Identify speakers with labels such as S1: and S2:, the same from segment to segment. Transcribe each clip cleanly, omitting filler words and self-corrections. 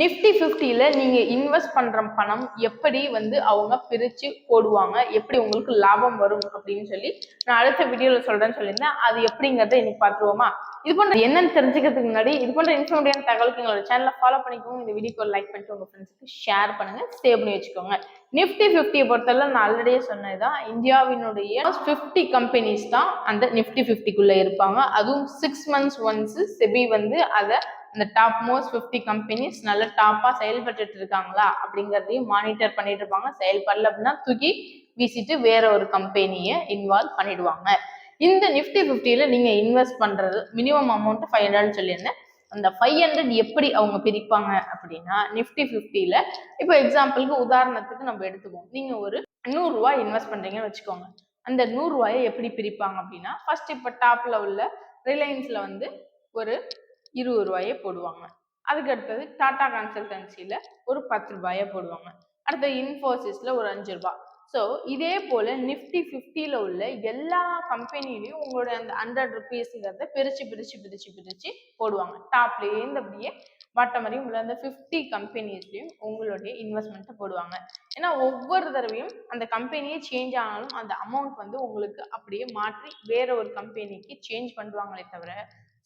S1: Nifty 50ல நீங்க invest பண்ற பணம் எப்படி அவங்க பிரிச்சு போடுவாங்க, எப்படி உங்களுக்கு லாபம் வரும் அப்படின்னு சொல்லி நான் அடுத்த வீடியோல சொல்றேன்னு சொல்லியிருந்தேன். அது எப்படிங்கறத இன்னைக்கு பார்த்துருவோமா? இது போன்ற என்னன்னு தெரிஞ்சுக்கிறதுக்கு முன்னாடி இது போன்ற இன்ஃபர்மேட்டிவான தகவலுக்கு எங்களோட சேனலை ஃபாலோ பண்ணிக்கோங்க. இந்த வீடியோக்கு லைக் பண்ணிட்டு உங்க ஃப்ரெண்ட்ஸுக்கு ஷேர் பண்ணுங்க, சேவ் பண்ணி வச்சுக்கோங்க. நிஃப்டி 50 பொறுத்தவரை நான் ஆல்ரெடியே சொன்னதுதான், இந்தியாவினுடைய 50 கம்பெனிஸ் தான் அந்த நிஃப்டி 50க்குள்ள இருப்பாங்க. அதுவும் 6 months ஒன்ஸ் செபி அதை இந்த டாப் மோஸ்ட் 50 கம்பெனிஸ் நல்ல டாப்பா செயல்பட்டு இருக்காங்களா அப்படிங்கறதையும் மானிட்டர் பண்ணிட்டு இருப்பாங்க. செயல்படல அப்படின்னா தூக்கி வீசிட்டு வேற ஒரு கம்பெனியை இன்வால்வ் பண்ணிடுவாங்க. இந்த நிஃப்டி 50ல நீங்க இன்வெஸ்ட் பண்றது மினிமம் அமௌண்ட் 500 சொல்லியிருந்தேன். அந்த 500 எப்படி அவங்க பிரிப்பாங்க அப்படின்னா, நிஃப்டி 50ல இப்போ எக்ஸாம்பிளுக்கு உதாரணத்துக்கு நம்ம எடுத்துக்குவோம். நீங்க ஒரு 100 ரூபாய் இன்வெஸ்ட் பண்றீங்கன்னு வச்சுக்கோங்க. அந்த 100 ரூபாயை எப்படி பிரிப்பாங்க அப்படின்னா, ஃபர்ஸ்ட் இப்போ டாப்ல உள்ள ரிலையன்ஸ்ல ஒரு 20 ரூபாயை போடுவாங்க. அதுக்கு அடுத்தது டாடா கன்சல்டன்சில ஒரு 10 ரூபாயை போடுவாங்க. அடுத்த இன்ஃபோசிஸ்ல ஒரு 5 ரூபாய். ஸோ இதே போல நிஃப்டி 50ல உள்ள எல்லா கம்பெனிலையும் உங்களுடைய அந்த 100 ருபீஸ்ங்கிறத பிரிச்சு பிரிச்சு பிரிச்சு பிரிச்சு போடுவாங்க. டாப்ல இருந்து அப்படியே பாட்டம் வரையும் உள்ள அந்த 50 கம்பெனிஸ்லயும் உங்களுடைய இன்வெஸ்ட்மெண்ட்டை போடுவாங்க. ஏன்னா ஒவ்வொரு தடவையும் அந்த கம்பெனியே சேஞ்ச் ஆனாலும் அந்த அமௌண்ட் உங்களுக்கு அப்படியே மாற்றி வேற ஒரு கம்பெனிக்கு சேஞ்ச் பண்ணுவாங்களே தவிர,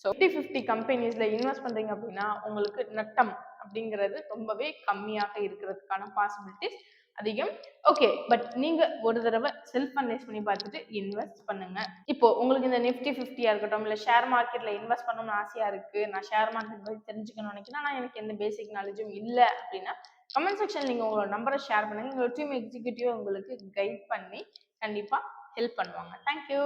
S1: ஸோ 50 கம்பெனிஸ்ல இன்வெஸ்ட் பண்றீங்க அப்படின்னா உங்களுக்கு நட்டம் அப்படிங்கிறது ரொம்பவே கம்மியாக இருக்கிறதுக்கான பாசிபிலிட்டிஸ் அதிகம். ஓகே, பட் நீங்க ஒரு தடவை செல்ஃப் அனலைஸ் பண்ணி பார்த்துட்டு இன்வெஸ்ட் பண்ணுங்க. இப்போ உங்களுக்கு இந்த நிஃப்டி 50 இருக்கட்டும், இல்ல ஷேர் மார்க்கெட்ல இன்வெஸ்ட் பண்ணணும்னு ஆசையா இருக்கு, நான் ஷேர் மார்க்கெட் பத்தி தெரிஞ்சுக்கணும்னு நினைக்கிறேன், ஆனா எனக்கு எந்த பேசிக் நாலேஜும் இல்லை அப்படின்னா கமெண்ட் செக்ஷன் நீங்க உங்களோட நம்பரை ஷேர் பண்ணுங்க. உங்களோட டீம் எக்ஸிக்யூட்டிவ் உங்களுக்கு கைட் பண்ணி கண்டிப்பா ஹெல்ப் பண்ணுவாங்க. தேங்க்யூ.